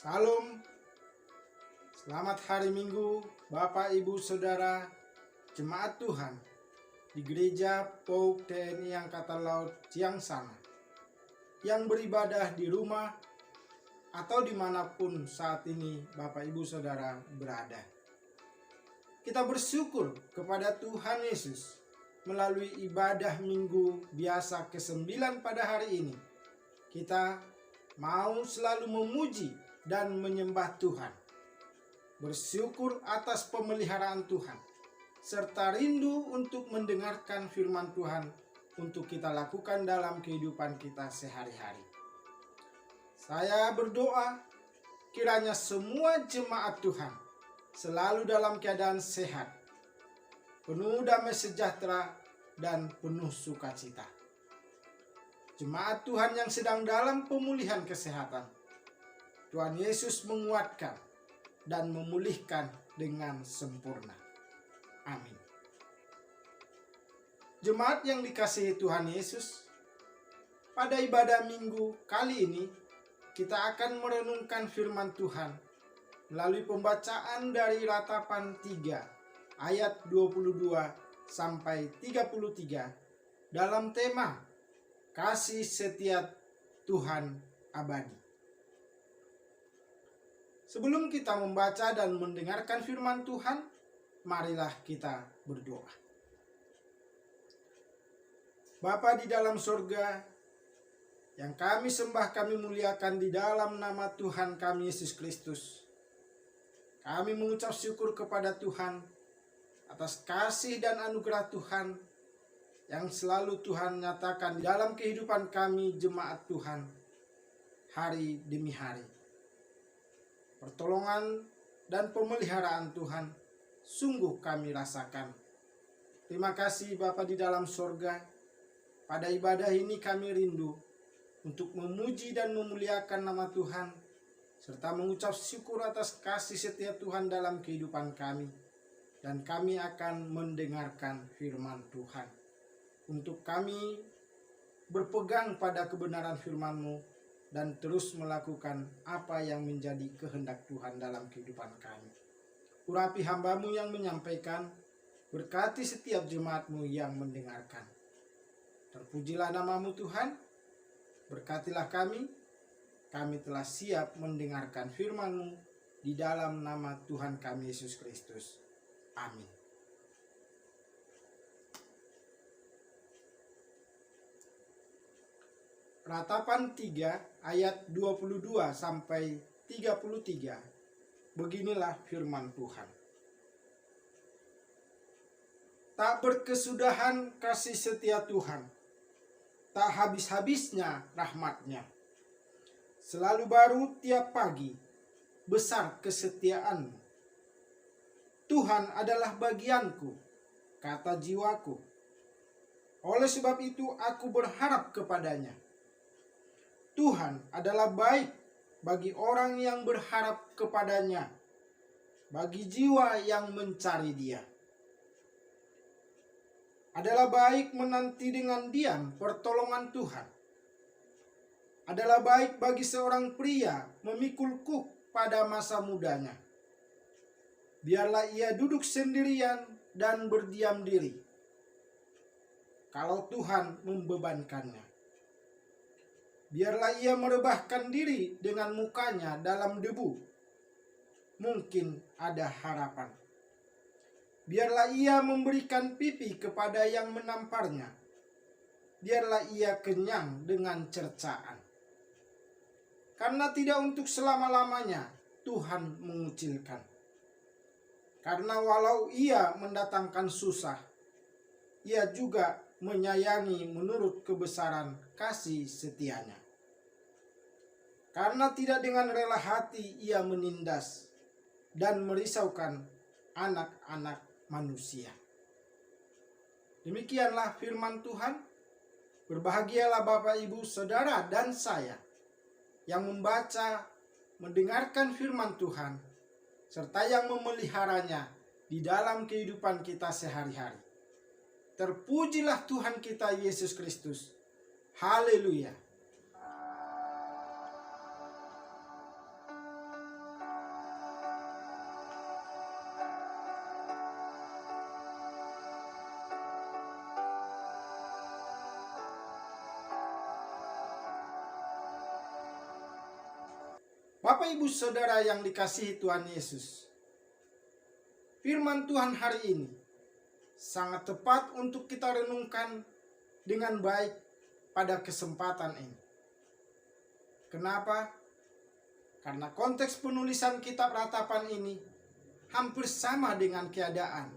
Salam, selamat hari Minggu Bapak Ibu Saudara Jemaat Tuhan di Gereja PAUK TNI Angkatan Laut Ciangsana yang beribadah di rumah atau dimanapun saat ini Bapak Ibu Saudara berada. Kita bersyukur kepada Tuhan Yesus melalui ibadah Minggu biasa ke-9 pada hari ini. Kita mau selalu memuji dan menyembah Tuhan, bersyukur atas pemeliharaan Tuhan, serta rindu untuk mendengarkan firman Tuhan untuk kita lakukan dalam kehidupan kita sehari-hari. Saya berdoa kiranya semua jemaat Tuhan selalu dalam keadaan sehat, penuh damai sejahtera dan penuh sukacita. Jemaat Tuhan yang sedang dalam pemulihan kesehatan, Tuhan Yesus menguatkan dan memulihkan dengan sempurna. Amin. Jemaat yang dikasihi Tuhan Yesus, pada ibadah Minggu kali ini kita akan merenungkan firman Tuhan melalui pembacaan dari Ratapan 3 ayat 22 sampai 33 dalam tema kasih setia Tuhan abadi. Sebelum kita membaca dan mendengarkan firman Tuhan, marilah kita berdoa. Bapa di dalam sorga, yang kami sembah kami muliakan di dalam nama Tuhan kami Yesus Kristus. Kami mengucap syukur kepada Tuhan atas kasih dan anugerah Tuhan yang selalu Tuhan nyatakan di dalam kehidupan kami jemaat Tuhan hari demi hari. Pertolongan dan pemeliharaan Tuhan sungguh kami rasakan. Terima kasih Bapa di dalam sorga. Pada ibadah ini kami rindu untuk memuji dan memuliakan nama Tuhan, serta mengucap syukur atas kasih setia Tuhan dalam kehidupan kami. Dan kami akan mendengarkan firman Tuhan. Untuk kami berpegang pada kebenaran firman-Mu dan terus melakukan apa yang menjadi kehendak Tuhan dalam kehidupan kami. Urapi hamba-Mu yang menyampaikan, berkati setiap jemaat-Mu yang mendengarkan. Terpujilah nama-Mu Tuhan, berkatilah kami telah siap mendengarkan firman-Mu di dalam nama Tuhan kami Yesus Kristus. Amin. Ratapan 3 ayat 22 sampai 33. Beginilah firman Tuhan. Tak berkesudahan kasih setia Tuhan, tak habis-habisnya rahmat-Nya. Selalu baru tiap pagi, besar kesetiaan-Mu. Tuhan adalah bagianku, kata jiwaku. Oleh sebab itu aku berharap kepada-Nya. Tuhan adalah baik bagi orang yang berharap kepada-Nya, bagi jiwa yang mencari Dia. Adalah baik menanti dengan diam pertolongan Tuhan. Adalah baik bagi seorang pria memikul kuk pada masa mudanya. Biarlah ia duduk sendirian dan berdiam diri, kalau Tuhan membebankannya. Biarlah ia merebahkan diri dengan mukanya dalam debu. Mungkin ada harapan. Biarlah ia memberikan pipi kepada yang menamparnya. Biarlah ia kenyang dengan cercaan. Karena tidak untuk selama-lamanya Tuhan mengucilkan. Karena walau ia mendatangkan susah, ia juga menyayangi menurut kebesaran kasih setianya. Karena tidak dengan rela hati ia menindas dan merisaukan anak-anak manusia. Demikianlah firman Tuhan. Berbahagialah Bapak, Ibu, Saudara, dan saya yang membaca, mendengarkan firman Tuhan, serta yang memeliharanya di dalam kehidupan kita sehari-hari. Terpujilah Tuhan kita Yesus Kristus. Haleluya. Bapak Ibu Saudara yang dikasihi Tuhan Yesus, firman Tuhan hari ini sangat tepat untuk kita renungkan dengan baik pada kesempatan ini. Kenapa? Karena konteks penulisan kitab Ratapan ini hampir sama dengan keadaan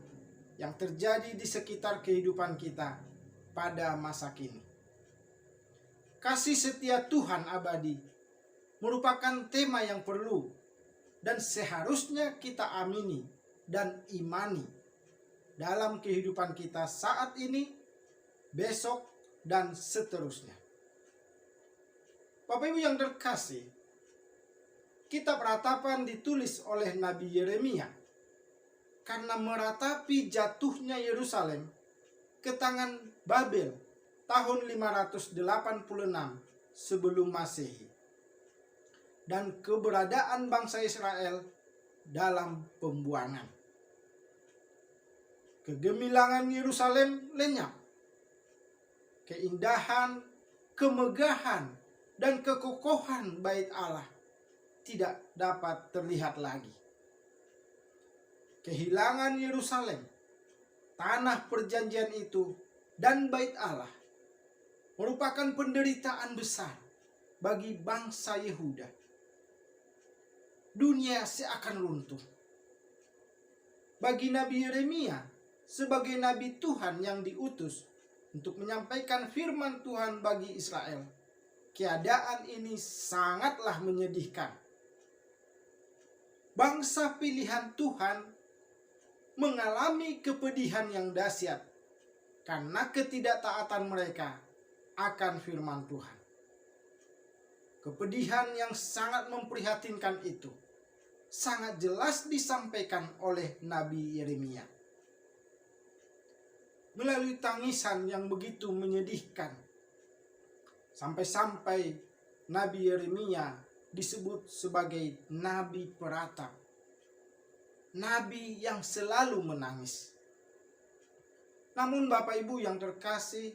yang terjadi di sekitar kehidupan kita pada masa kini. Kasih setia Tuhan abadi merupakan tema yang perlu dan seharusnya kita amini dan imani dalam kehidupan kita saat ini, besok, dan seterusnya. Bapak Ibu yang terkasih, kitab Ratapan ditulis oleh Nabi Yeremia karena meratapi jatuhnya Yerusalem ke tangan Babel tahun 586 sebelum Masehi dan keberadaan bangsa Israel dalam pembuangan. Kegemilangan Yerusalem lenyap. Keindahan, kemegahan, dan kekokohan bait Allah tidak dapat terlihat lagi. Kehilangan Yerusalem, tanah perjanjian itu, dan bait Allah merupakan penderitaan besar bagi bangsa Yehuda. Dunia seakan runtuh. Bagi Nabi Yeremia sebagai nabi Tuhan yang diutus untuk menyampaikan firman Tuhan bagi Israel, keadaan ini sangatlah menyedihkan. Bangsa pilihan Tuhan mengalami kepedihan yang dahsyat karena ketidaktaatan mereka akan firman Tuhan. Kepedihan yang sangat memprihatinkan itu sangat jelas disampaikan oleh Nabi Yeremia melalui tangisan yang begitu menyedihkan, sampai-sampai Nabi Yeremia disebut sebagai nabi peratap, nabi yang selalu menangis. Namun Bapak Ibu yang terkasih,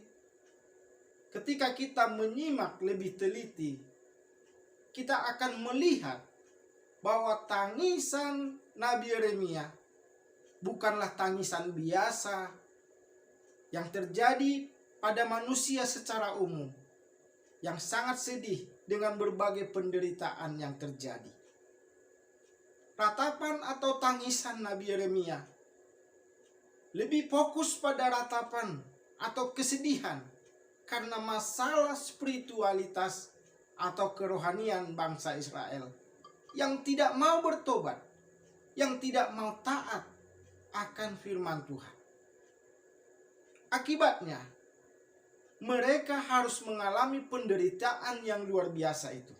ketika kita menyimak lebih teliti, kita akan melihat bahwa tangisan Nabi Yeremia bukanlah tangisan biasa yang terjadi pada manusia secara umum yang sangat sedih dengan berbagai penderitaan yang terjadi. Ratapan atau tangisan Nabi Yeremia lebih fokus pada ratapan atau kesedihan karena masalah spiritualitas atau kerohanian bangsa Israel yang tidak mau bertobat, yang tidak mau taat akan firman Tuhan. Akibatnya, mereka harus mengalami penderitaan yang luar biasa itu.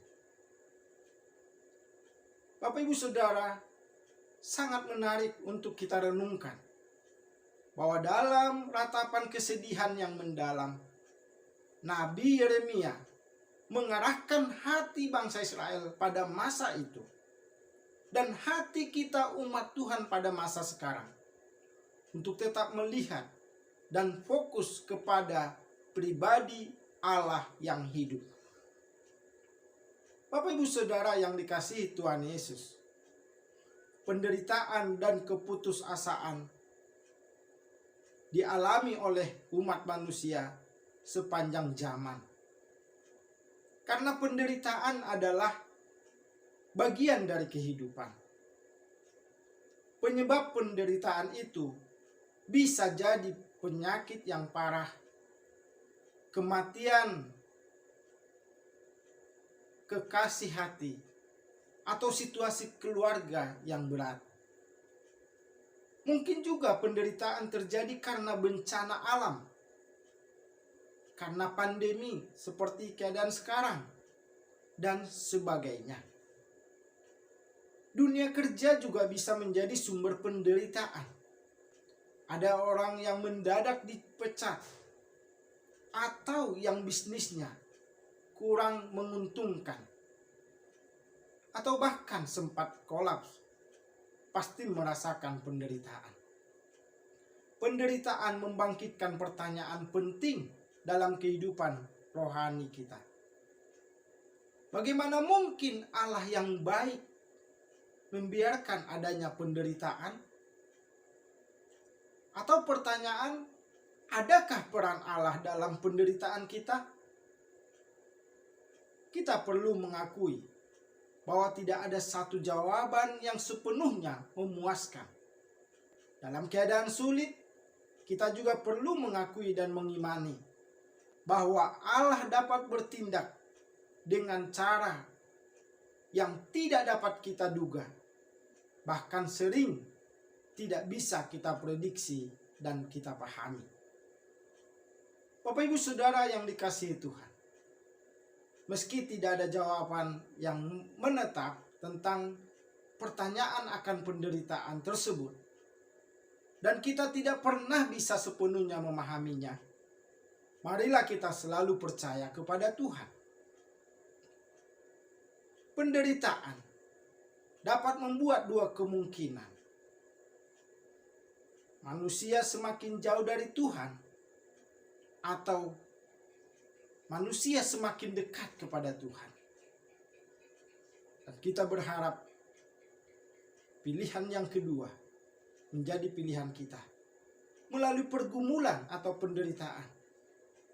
Bapak Ibu Saudara, sangat menarik untuk kita renungkan bahwa dalam ratapan kesedihan yang mendalam, Nabi Yeremia mengarahkan hati bangsa Israel pada masa itu dan hati kita umat Tuhan pada masa sekarang untuk tetap melihat dan fokus kepada pribadi Allah yang hidup. Bapak Ibu Saudara yang dikasihi Tuhan Yesus, penderitaan dan keputusasaan dialami oleh umat manusia sepanjang zaman. Karena penderitaan adalah bagian dari kehidupan. Penyebab penderitaan itu bisa jadi penyakit yang parah, kematian kekasih hati, atau situasi keluarga yang berat. Mungkin juga penderitaan terjadi karena bencana alam, karena pandemi seperti keadaan sekarang, dan sebagainya. Dunia kerja juga bisa menjadi sumber penderitaan. Ada orang yang mendadak dipecat, atau yang bisnisnya kurang menguntungkan, atau bahkan sempat kolaps, pasti merasakan penderitaan. Penderitaan membangkitkan pertanyaan penting dalam kehidupan rohani kita. Bagaimana mungkin Allah yang baik membiarkan adanya penderitaan? Atau pertanyaan, adakah peran Allah dalam penderitaan kita? Kita perlu mengakui bahwa tidak ada satu jawaban yang sepenuhnya memuaskan. Dalam keadaan sulit, kita juga perlu mengakui dan mengimani bahwa Allah dapat bertindak dengan cara yang tidak dapat kita duga, bahkan sering tidak bisa kita prediksi dan kita pahami. Bapak Ibu Saudara yang dikasihi Tuhan, meski tidak ada jawaban yang menetap tentang pertanyaan akan penderitaan tersebut, dan kita tidak pernah bisa sepenuhnya memahaminya, marilah kita selalu percaya kepada Tuhan. Penderitaan dapat membuat dua kemungkinan. Manusia semakin jauh dari Tuhan, atau manusia semakin dekat kepada Tuhan. Dan kita berharap pilihan yang kedua menjadi pilihan kita. Melalui pergumulan atau penderitaan,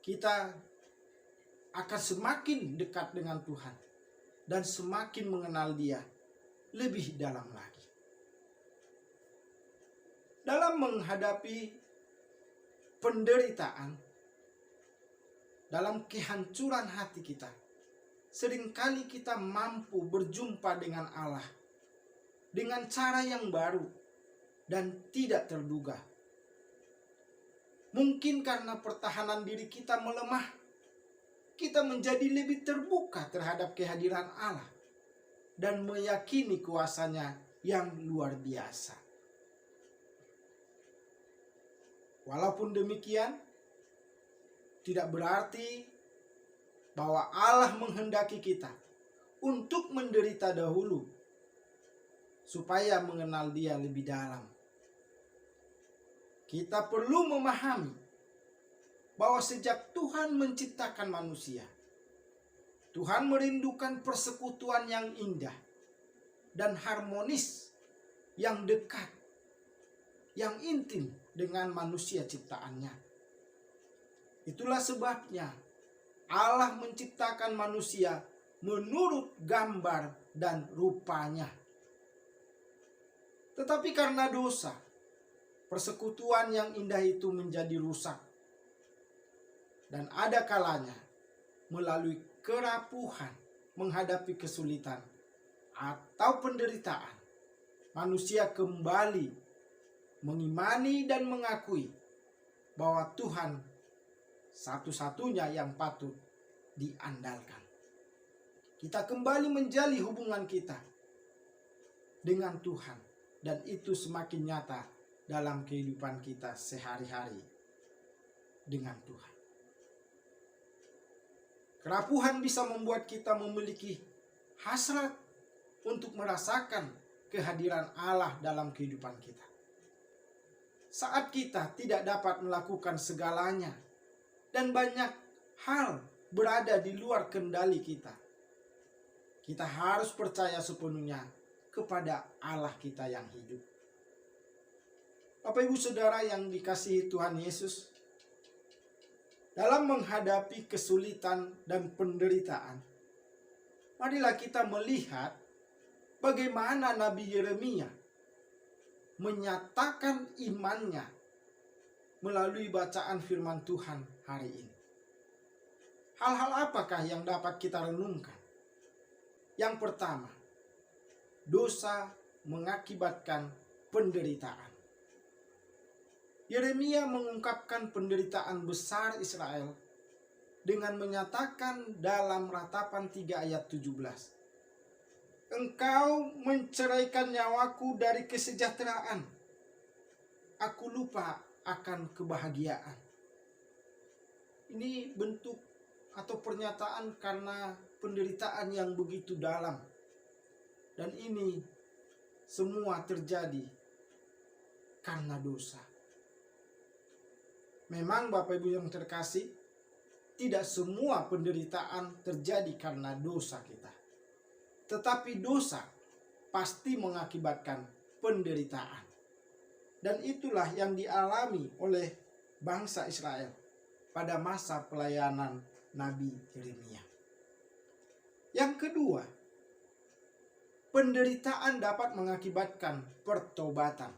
kita akan semakin dekat dengan Tuhan dan semakin mengenal Dia lebih dalam lagi. Dalam menghadapi penderitaan, dalam kehancuran hati kita, seringkali kita mampu berjumpa dengan Allah dengan cara yang baru dan tidak terduga. Mungkin karena pertahanan diri kita melemah, kita menjadi lebih terbuka terhadap kehadiran Allah dan meyakini kuasa-Nya yang luar biasa. Walaupun demikian, tidak berarti bahwa Allah menghendaki kita untuk menderita dahulu supaya mengenal Dia lebih dalam. Kita perlu memahami bahwa sejak Tuhan menciptakan manusia, Tuhan merindukan persekutuan yang indah dan harmonis, yang dekat, yang intim dengan manusia ciptaannya. Itulah sebabnya Allah menciptakan manusia menurut gambar dan rupanya. Tetapi karena dosa, persekutuan yang indah itu menjadi rusak. Dan ada kalanya melalui kerapuhan menghadapi kesulitan atau penderitaan, manusia kembali mengimani dan mengakui bahwa Tuhan satu-satunya yang patut diandalkan. Kita kembali menjalin hubungan kita dengan Tuhan, dan itu semakin nyata dalam kehidupan kita sehari-hari dengan Tuhan. Kerapuhan bisa membuat kita memiliki hasrat untuk merasakan kehadiran Allah dalam kehidupan kita. Saat kita tidak dapat melakukan segalanya dan banyak hal berada di luar kendali kita, kita harus percaya sepenuhnya kepada Allah kita yang hidup. Bapak Ibu Saudara yang dikasihi Tuhan Yesus, dalam menghadapi kesulitan dan penderitaan, marilah kita melihat bagaimana Nabi Yeremia menyatakan imannya melalui bacaan firman Tuhan hari ini. Hal-hal apakah yang dapat kita renungkan? Yang pertama, dosa mengakibatkan penderitaan. Yeremia mengungkapkan penderitaan besar Israel dengan menyatakan dalam Ratapan 3 ayat 17. Engkau menceraikan nyawaku dari kesejahteraan. Aku lupa akan kebahagiaan. Ini bentuk atau pernyataan karena penderitaan yang begitu dalam. Dan ini semua terjadi karena dosa. Memang Bapak Ibu yang terkasih, tidak semua penderitaan terjadi karena dosa kita. Tetapi dosa pasti mengakibatkan penderitaan. Dan itulah yang dialami oleh bangsa Israel pada masa pelayanan Nabi Yeremia. Yang kedua, penderitaan dapat mengakibatkan pertobatan.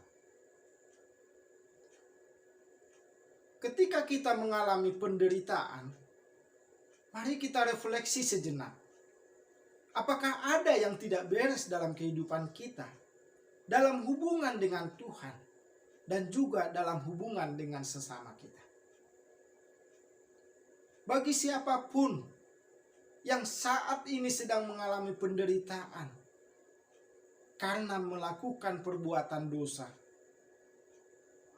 Ketika kita mengalami penderitaan, mari kita refleksi sejenak. Apakah ada yang tidak beres dalam kehidupan kita, dalam hubungan dengan Tuhan, dan juga dalam hubungan dengan sesama kita? Bagi siapapun yang saat ini sedang mengalami penderitaan karena melakukan perbuatan dosa,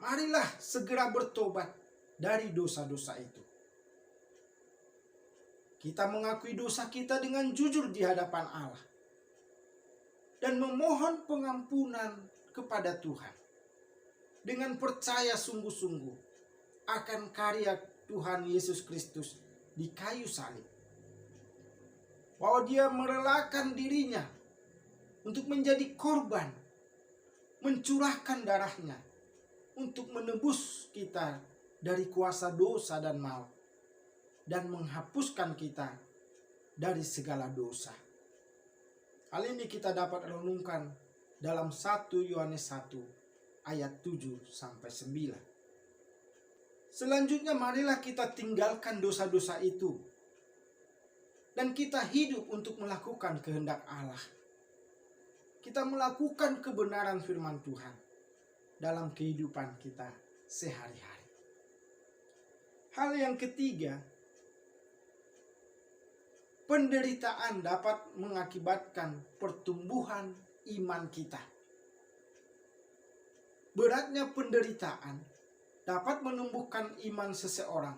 marilah segera bertobat dari dosa-dosa itu. Kita mengakui dosa kita dengan jujur di hadapan Allah dan memohon pengampunan kepada Tuhan dengan percaya sungguh-sungguh akan karya Tuhan Yesus Kristus di kayu salib, bahwa Dia merelakan dirinya untuk menjadi korban, mencurahkan darahnya untuk menebus kita dari kuasa dosa dan maut, dan menghapuskan kita dari segala dosa. Hal ini kita dapat renungkan dalam 1 Yohanes 1 ayat 7-9. Selanjutnya marilah kita tinggalkan dosa-dosa itu dan kita hidup untuk melakukan kehendak Allah. Kita melakukan kebenaran firman Tuhan dalam kehidupan kita sehari-hari. Hal yang ketiga, penderitaan dapat mengakibatkan pertumbuhan iman kita. Beratnya penderitaan dapat menumbuhkan iman seseorang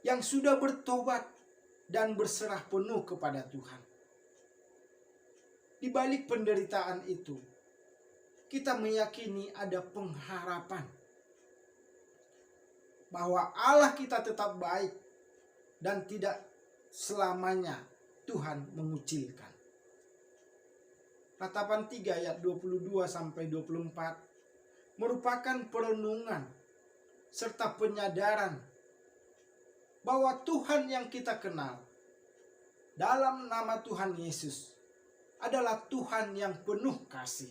yang sudah bertobat dan berserah penuh kepada Tuhan. Di balik penderitaan itu, kita meyakini ada pengharapan bahwa Allah kita tetap baik dan tidak selamanya Tuhan mengucilkan. Ratapan 3 ayat 22-24 merupakan perenungan serta penyadaran bahwa Tuhan yang kita kenal dalam nama Tuhan Yesus adalah Tuhan yang penuh kasih,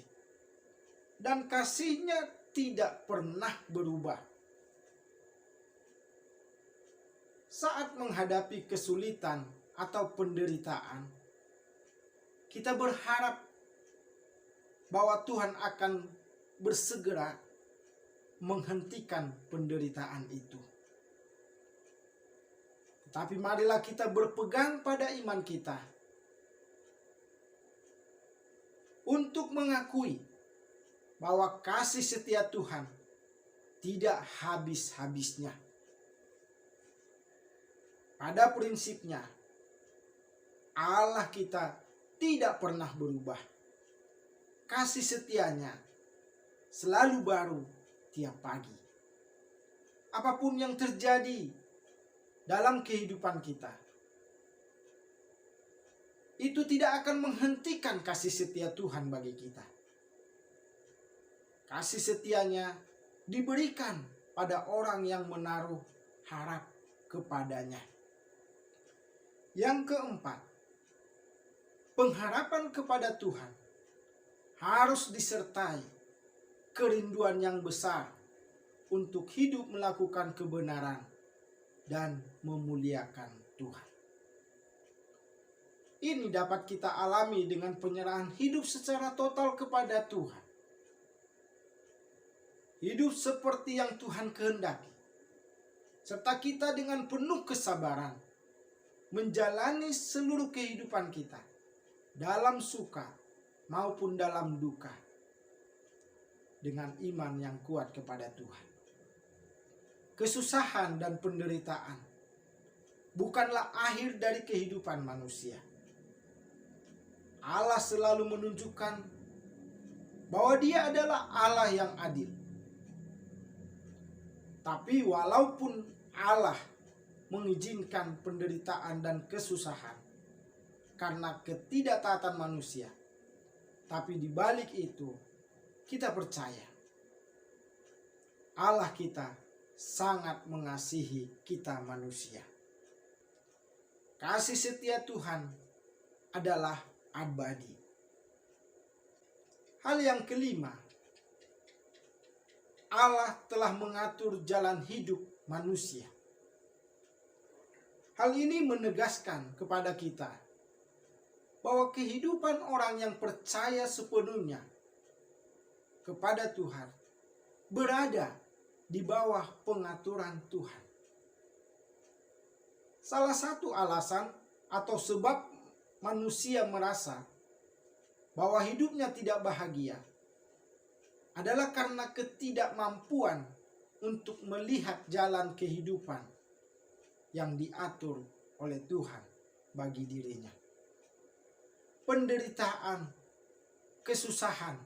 dan kasih-Nya tidak pernah berubah. Saat menghadapi kesulitan atau penderitaan, kita berharap bahwa Tuhan akan bersegera menghentikan penderitaan itu. Tetapi marilah kita berpegang pada iman kita untuk mengakui bahwa kasih setia Tuhan tidak habis-habisnya. Pada prinsipnya, Allah kita tidak pernah berubah. Kasih setianya selalu baru tiap pagi. Apapun yang terjadi dalam kehidupan kita, itu tidak akan menghentikan kasih setia Tuhan bagi kita. Kasih setianya diberikan pada orang yang menaruh harap kepadanya. Yang keempat, pengharapan kepada Tuhan harus disertai kerinduan yang besar untuk hidup melakukan kebenaran dan memuliakan Tuhan. Ini dapat kita alami dengan penyerahan hidup secara total kepada Tuhan. Hidup seperti yang Tuhan kehendaki, serta kita dengan penuh kesabaran menjalani seluruh kehidupan kita dalam suka maupun dalam duka dengan iman yang kuat kepada Tuhan. Kesusahan dan penderitaan bukanlah akhir dari kehidupan manusia. Allah selalu menunjukkan bahwa Dia adalah Allah yang adil. Tapi walaupun Allah mengizinkan penderitaan dan kesusahan, karena ketidaktaatan manusia. Tapi di balik itu, kita percaya Allah kita sangat mengasihi kita manusia. Kasih setia Tuhan adalah abadi. Hal yang kelima, Allah telah mengatur jalan hidup manusia. Hal ini menegaskan kepada kita bahwa kehidupan orang yang percaya sepenuhnya kepada Tuhan berada di bawah pengaturan Tuhan. Salah satu alasan atau sebab manusia merasa bahwa hidupnya tidak bahagia adalah karena ketidakmampuan untuk melihat jalan kehidupan yang diatur oleh Tuhan bagi dirinya. Penderitaan, kesusahan,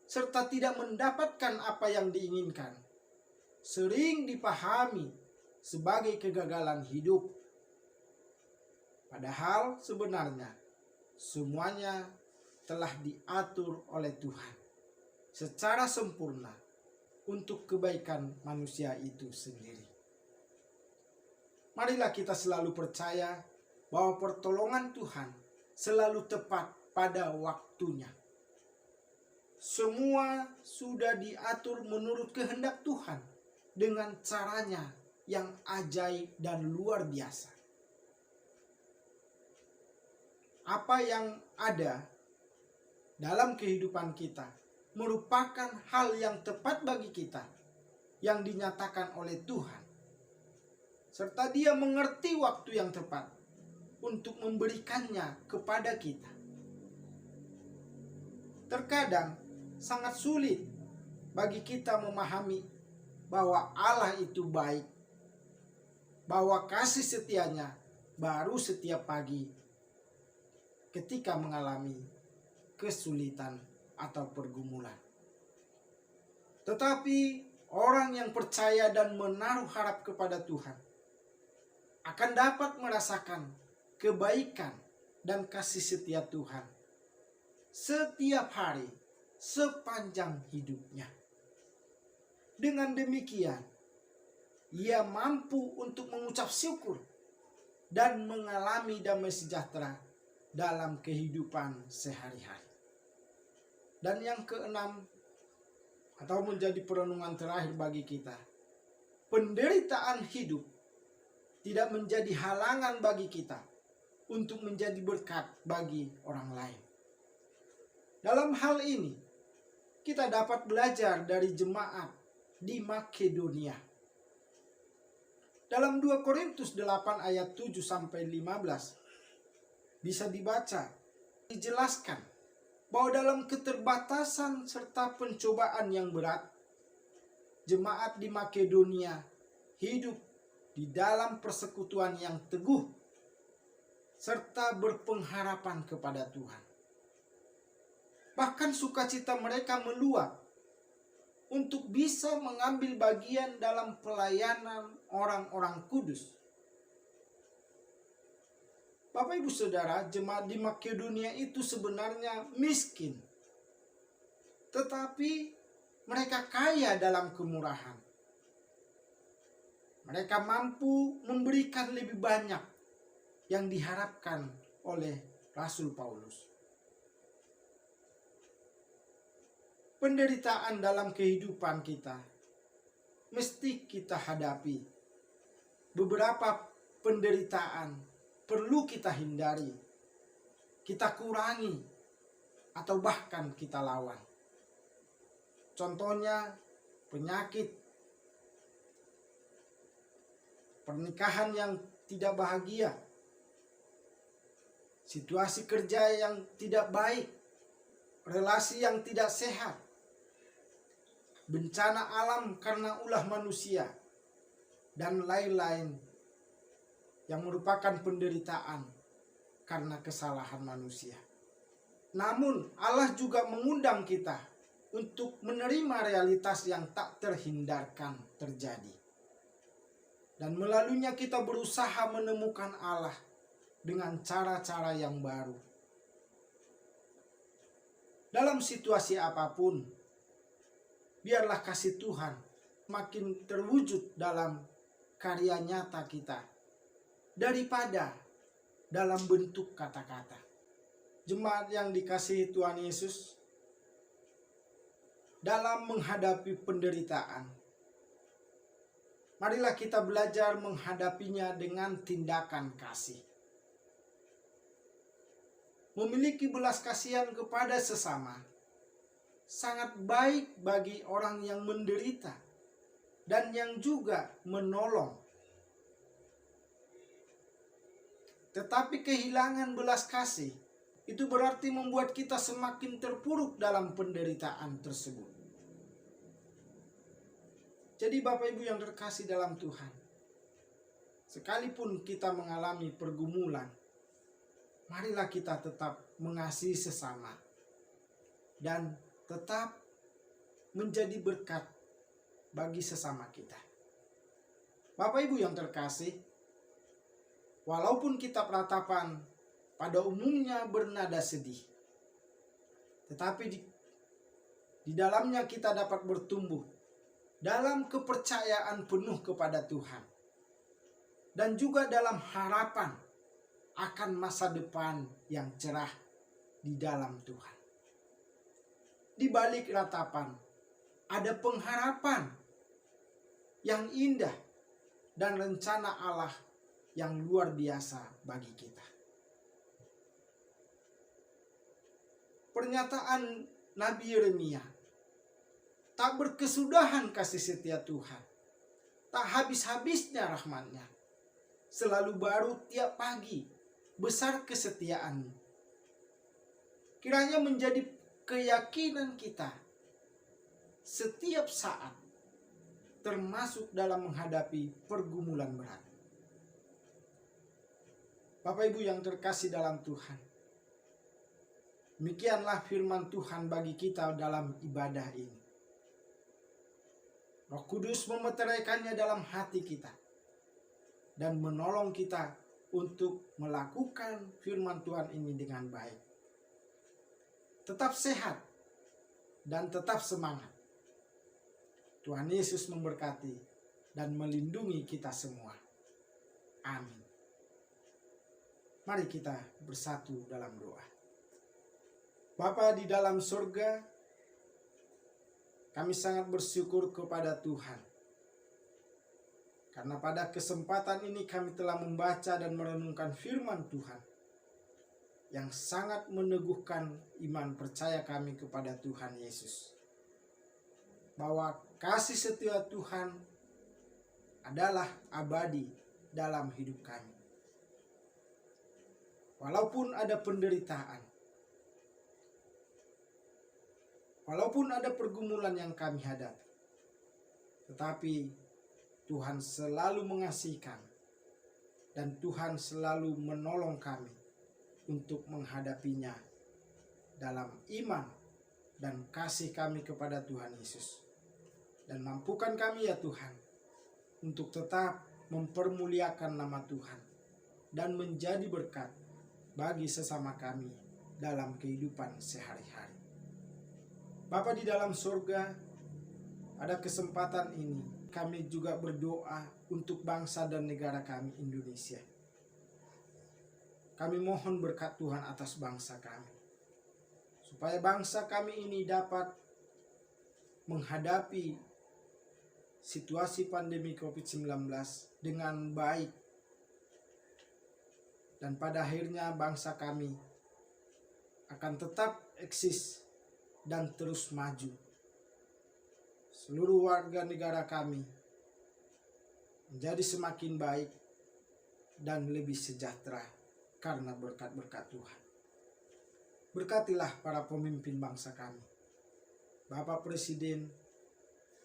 serta tidak mendapatkan apa yang diinginkan sering dipahami sebagai kegagalan hidup. Padahal sebenarnya semuanya telah diatur oleh Tuhan secara sempurna untuk kebaikan manusia itu sendiri. Marilah kita selalu percaya bahwa pertolongan Tuhan selalu tepat pada waktunya. Semua sudah diatur menurut kehendak Tuhan dengan caranya yang ajaib dan luar biasa. Apa yang ada dalam kehidupan kita merupakan hal yang tepat bagi kita yang dinyatakan oleh Tuhan. Serta Dia mengerti waktu yang tepat untuk memberikannya kepada kita. Terkadang sangat sulit bagi kita memahami bahwa Allah itu baik, bahwa kasih setianya baru setiap pagi ketika mengalami kesulitan atau pergumulan. Tetapi orang yang percaya dan menaruh harap kepada Tuhan akan dapat merasakan kebaikan dan kasih setia Tuhan setiap hari sepanjang hidupnya. Dengan demikian, ia mampu untuk mengucap syukur dan mengalami damai sejahtera dalam kehidupan sehari-hari. Dan yang keenam, atau menjadi perenungan terakhir bagi kita, penderitaan hidup tidak menjadi halangan bagi kita untuk menjadi berkat bagi orang lain. Dalam hal ini, kita dapat belajar dari jemaat di Makedonia. Dalam 2 Korintus 8 ayat 7-15 bisa dibaca, dijelaskan bahwa dalam keterbatasan serta pencobaan yang berat, jemaat di Makedonia hidup di dalam persekutuan yang teguh serta berpengharapan kepada Tuhan. Bahkan sukacita mereka meluap untuk bisa mengambil bagian dalam pelayanan orang-orang kudus. Bapak Ibu Saudara, jemaat di Makedonia itu sebenarnya miskin, tetapi mereka kaya dalam kemurahan. Mereka mampu memberikan lebih banyak yang diharapkan oleh Rasul Paulus. Penderitaan dalam kehidupan kita mesti kita hadapi. Beberapa penderitaan perlu kita hindari, kita kurangi, atau bahkan kita lawan. Contohnya penyakit, pernikahan yang tidak bahagia, situasi kerja yang tidak baik, relasi yang tidak sehat, bencana alam karena ulah manusia, dan lain-lain yang merupakan penderitaan karena kesalahan manusia. Namun Allah juga mengundang kita untuk menerima realitas yang tak terhindarkan terjadi. Dan melaluinya kita berusaha menemukan Allah dengan cara-cara yang baru. Dalam situasi apapun, biarlah kasih Tuhan makin terwujud dalam karya nyata kita daripada dalam bentuk kata-kata. Jemaat yang dikasihi Tuhan Yesus, dalam menghadapi penderitaan, marilah kita belajar menghadapinya dengan tindakan kasih. Memiliki belas kasihan kepada sesama sangat baik bagi orang yang menderita dan yang juga menolong. Tetapi kehilangan belas kasih itu berarti membuat kita semakin terpuruk dalam penderitaan tersebut. Jadi Bapak Ibu yang terkasih dalam Tuhan, sekalipun kita mengalami pergumulan, marilah kita tetap mengasihi sesama dan tetap menjadi berkat bagi sesama kita. Bapak Ibu yang terkasih, walaupun kitab Ratapan pada umumnya bernada sedih, tetapi di dalamnya kita dapat bertumbuh dalam kepercayaan penuh kepada Tuhan dan juga dalam harapan akan masa depan yang cerah di dalam Tuhan. Di balik ratapan ada pengharapan yang indah dan rencana Allah yang luar biasa bagi kita. Pernyataan Nabi Yeremia, tak berkesudahan kasih setia Tuhan, tak habis-habisnya rahmat-Nya, selalu baru tiap pagi, besar kesetiaan-Mu. Kiranya menjadi keyakinan kita setiap saat, termasuk dalam menghadapi pergumulan berat. Bapak Ibu yang terkasih dalam Tuhan, demikianlah firman Tuhan bagi kita dalam ibadah ini. Roh Kudus memeteraikannya dalam hati kita dan menolong kita untuk melakukan firman Tuhan ini dengan baik. Tetap sehat dan tetap semangat. Tuhan Yesus memberkati dan melindungi kita semua. Amin. Mari kita bersatu dalam doa. Bapa di dalam surga, kami sangat bersyukur kepada Tuhan. Karena pada kesempatan ini kami telah membaca dan merenungkan firman Tuhan yang sangat meneguhkan iman percaya kami kepada Tuhan Yesus. Bahwa kasih setia Tuhan adalah abadi dalam hidup kami. Walaupun ada penderitaan, walaupun ada pergumulan yang kami hadapi, tetapi Tuhan selalu mengasihi kami dan Tuhan selalu menolong kami untuk menghadapinya dalam iman dan kasih kami kepada Tuhan Yesus. Dan mampukan kami ya Tuhan untuk tetap mempermuliakan nama Tuhan dan menjadi berkat bagi sesama kami dalam kehidupan sehari-hari. Bapa di dalam surga, ada kesempatan ini kami juga berdoa untuk bangsa dan negara kami Indonesia. Kami mohon berkat Tuhan atas bangsa kami, supaya bangsa kami ini dapat menghadapi situasi pandemi COVID-19 dengan baik. Dan pada akhirnya bangsa kami akan tetap eksis dan terus maju. Seluruh warga negara kami menjadi semakin baik dan lebih sejahtera karena berkat-berkat Tuhan. Berkatilah para pemimpin bangsa kami, Bapak Presiden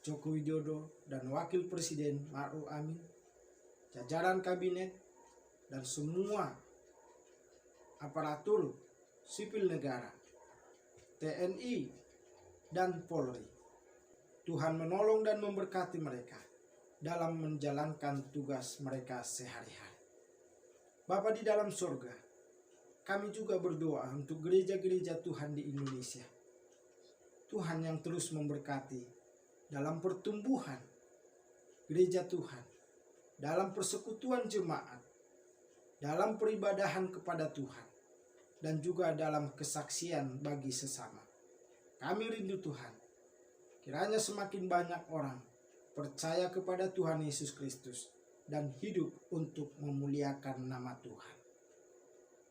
Joko Widodo dan Wakil Presiden Ma'ruf Amin, jajaran kabinet, dan semua aparatur sipil negara, TNI, dan Polri. Tuhan menolong dan memberkati mereka dalam menjalankan tugas mereka sehari-hari. Bapa di dalam sorga, kami juga berdoa untuk gereja-gereja Tuhan di Indonesia. Tuhan yang terus memberkati dalam pertumbuhan gereja Tuhan, dalam persekutuan jemaat, dalam peribadahan kepada Tuhan, dan juga dalam kesaksian bagi sesama. Kami rindu Tuhan, kiranya semakin banyak orang percaya kepada Tuhan Yesus Kristus dan hidup untuk memuliakan nama Tuhan.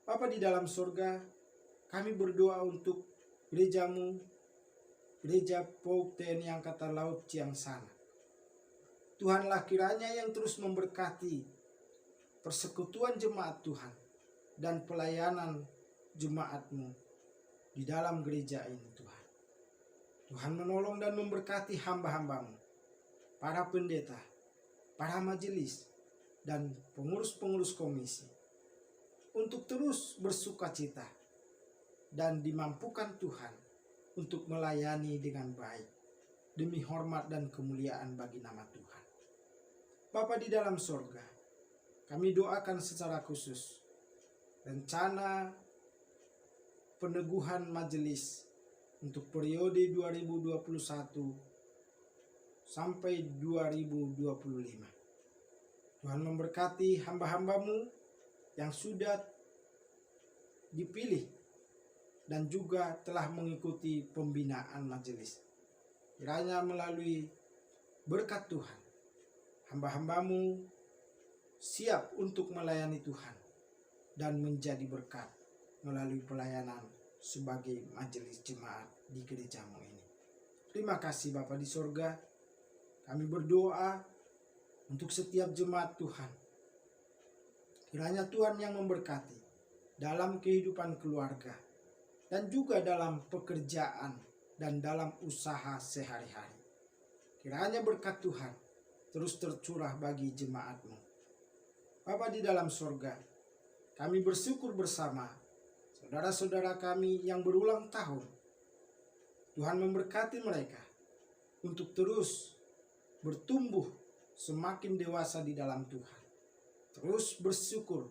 Bapa di dalam surga, kami berdoa untuk gerejamu, Gereja PAUK TNI Angkatan Laut Ciangsana. Tuhanlah kiranya yang terus memberkati persekutuan jemaat Tuhan dan pelayanan jemaat-Mu di dalam gereja ini Tuhan. Tuhan menolong dan memberkati hamba-hamba-Mu, para pendeta, para majelis, dan pengurus-pengurus komisi, untuk terus bersukacita dan dimampukan Tuhan untuk melayani dengan baik, demi hormat dan kemuliaan bagi nama Tuhan. Bapa di dalam sorga, kami doakan secara khusus rencana peneguhan majelis untuk periode 2021 sampai 2025. Tuhan memberkati hamba-hamba-Mu yang sudah dipilih dan juga telah mengikuti pembinaan majelis. Kiranya melalui berkat Tuhan, hamba-hamba-Mu siap untuk melayani Tuhan dan menjadi berkat melalui pelayanan sebagai majelis jemaat di gereja-Mu ini. Terima kasih Bapa di sorga. Kami berdoa untuk setiap jemaat Tuhan. Kiranya Tuhan yang memberkati dalam kehidupan keluarga, dan juga dalam pekerjaan dan dalam usaha sehari-hari. Kiranya berkat Tuhan terus tercurah bagi jemaat-Mu. Bapa di dalam sorga, kami bersyukur bersama saudara-saudara kami yang berulang tahun. Tuhan memberkati mereka untuk terus bertumbuh semakin dewasa di dalam Tuhan. Terus bersyukur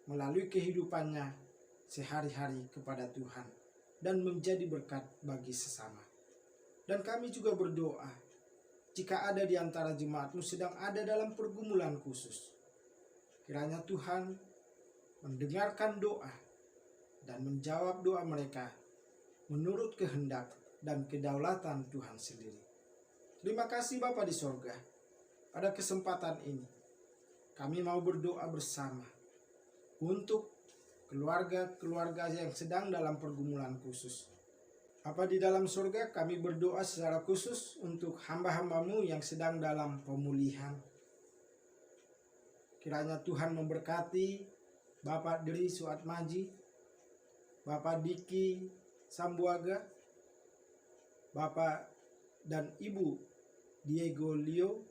melalui kehidupannya sehari-hari kepada Tuhan dan menjadi berkat bagi sesama. Dan kami juga berdoa, jika ada di antara jemaat-Mu sedang ada dalam pergumulan khusus, kiranya Tuhan mendengarkan doa dan menjawab doa mereka menurut kehendak dan kedaulatan Tuhan sendiri. Terima kasih Bapa di sorga. Pada kesempatan ini kami mau berdoa bersama untuk keluarga-keluarga yang sedang dalam pergumulan khusus. Bapa di dalam surga, kami berdoa secara khusus untuk hamba-hamba-Mu yang sedang dalam pemulihan. Kiranya Tuhan memberkati Bapak Dri Suatmaji, Bapak Diki Sambuaga, Bapak dan Ibu Diego Leo,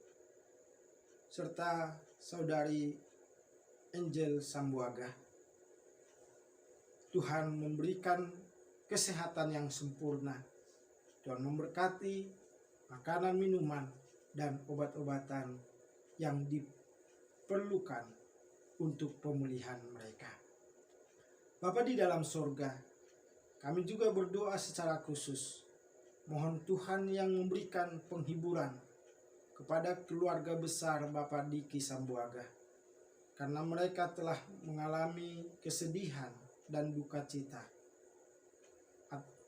serta Saudari Angel Sambuaga. Tuhan memberikan kesehatan yang sempurna. Tuhan memberkati makanan, minuman, dan obat-obatan yang diperlukan untuk pemulihan mereka. Bapa di dalam sorga, kami juga berdoa secara khusus. Mohon Tuhan yang memberikan penghiburan kepada keluarga besar Bapak Diki Sambuaga, karena mereka telah mengalami kesedihan dan duka cita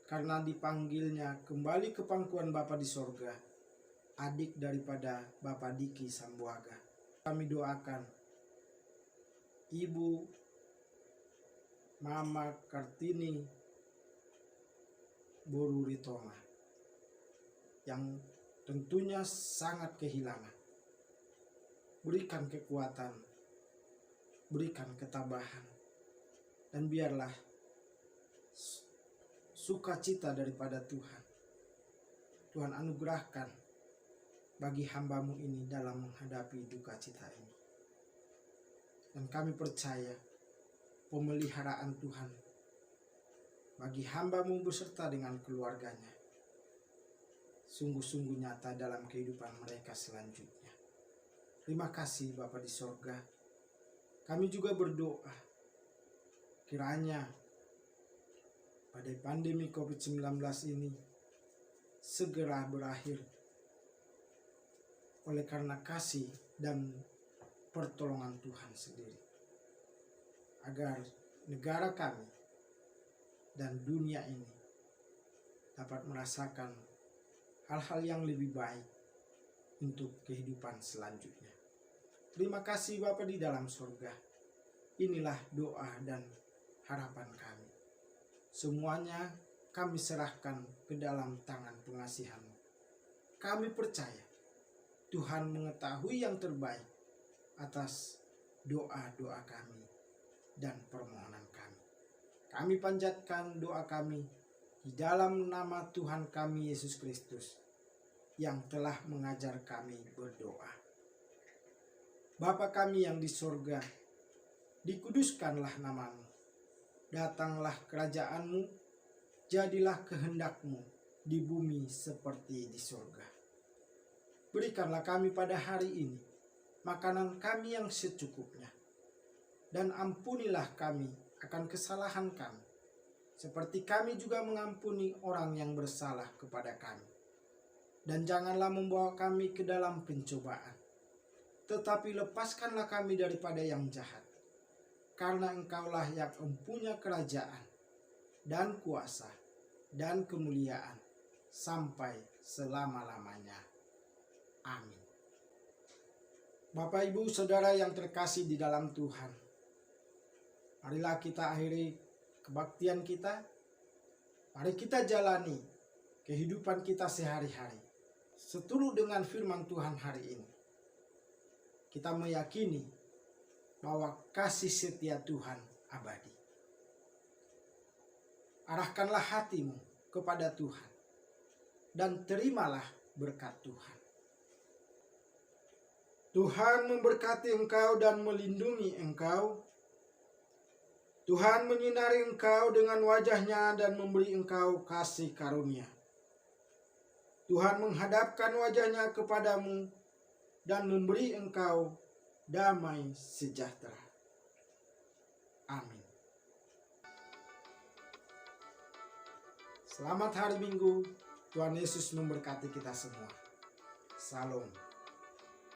karena dipanggilnya kembali ke pangkuan Bapa di sorga, adik daripada Bapak Diki Sambuaga. Kami doakan Ibu Mama Kartini Boruritoma yang tentunya sangat kehilangan. Berikan kekuatan, berikan ketabahan, dan biarlah sukacita daripada Tuhan anugerahkan bagi hamba-Mu ini dalam menghadapi duka cita ini. Dan kami percaya pemeliharaan Tuhan bagi hamba-Mu beserta dengan keluarganya sungguh-sungguh nyata dalam kehidupan mereka selanjutnya. Terima kasih Bapa di sorga. Kami juga berdoa kiranya pada pandemi COVID-19 ini segera berakhir oleh karena kasih dan pertolongan Tuhan sendiri, agar negara kami dan dunia ini dapat merasakan hal-hal yang lebih baik untuk kehidupan selanjutnya. Terima kasih Bapa di dalam surga. Inilah doa dan harapan kami. Semuanya kami serahkan ke dalam tangan pengasihan-Mu. Kami percaya Tuhan mengetahui yang terbaik atas doa-doa kami dan permohonan kami. Kami panjatkan doa kami di dalam nama Tuhan kami Yesus Kristus yang telah mengajar kami berdoa. Bapa kami yang di surga, dikuduskanlah nama-Mu. Datanglah kerajaan-Mu, jadilah kehendak-Mu di bumi seperti di surga. Berikanlah kami pada hari ini makanan kami yang secukupnya, dan ampunilah kami akan kesalahan kami, seperti kami juga mengampuni orang yang bersalah kepada kami. Dan janganlah membawa kami ke dalam pencobaan, tetapi lepaskanlah kami daripada yang jahat. Karena Engkaulah yang mempunyai kerajaan dan kuasa dan kemuliaan sampai selama-lamanya. Amin. Bapak, Ibu, Saudara yang terkasih di dalam Tuhan, marilah kita akhiri kebaktian kita. Mari kita jalani kehidupan kita sehari-hari seturut dengan firman Tuhan hari ini. Kita meyakini bahwa kasih setia Tuhan abadi. Arahkanlah hatimu kepada Tuhan dan terimalah berkat Tuhan. Tuhan memberkati engkau dan melindungi engkau. Tuhan menyinari engkau dengan wajah-Nya dan memberi engkau kasih karunia. Tuhan menghadapkan wajah-Nya kepadamu dan memberi engkau damai sejahtera. Amin. Selamat hari Minggu. Tuhan Yesus memberkati kita semua. Salam.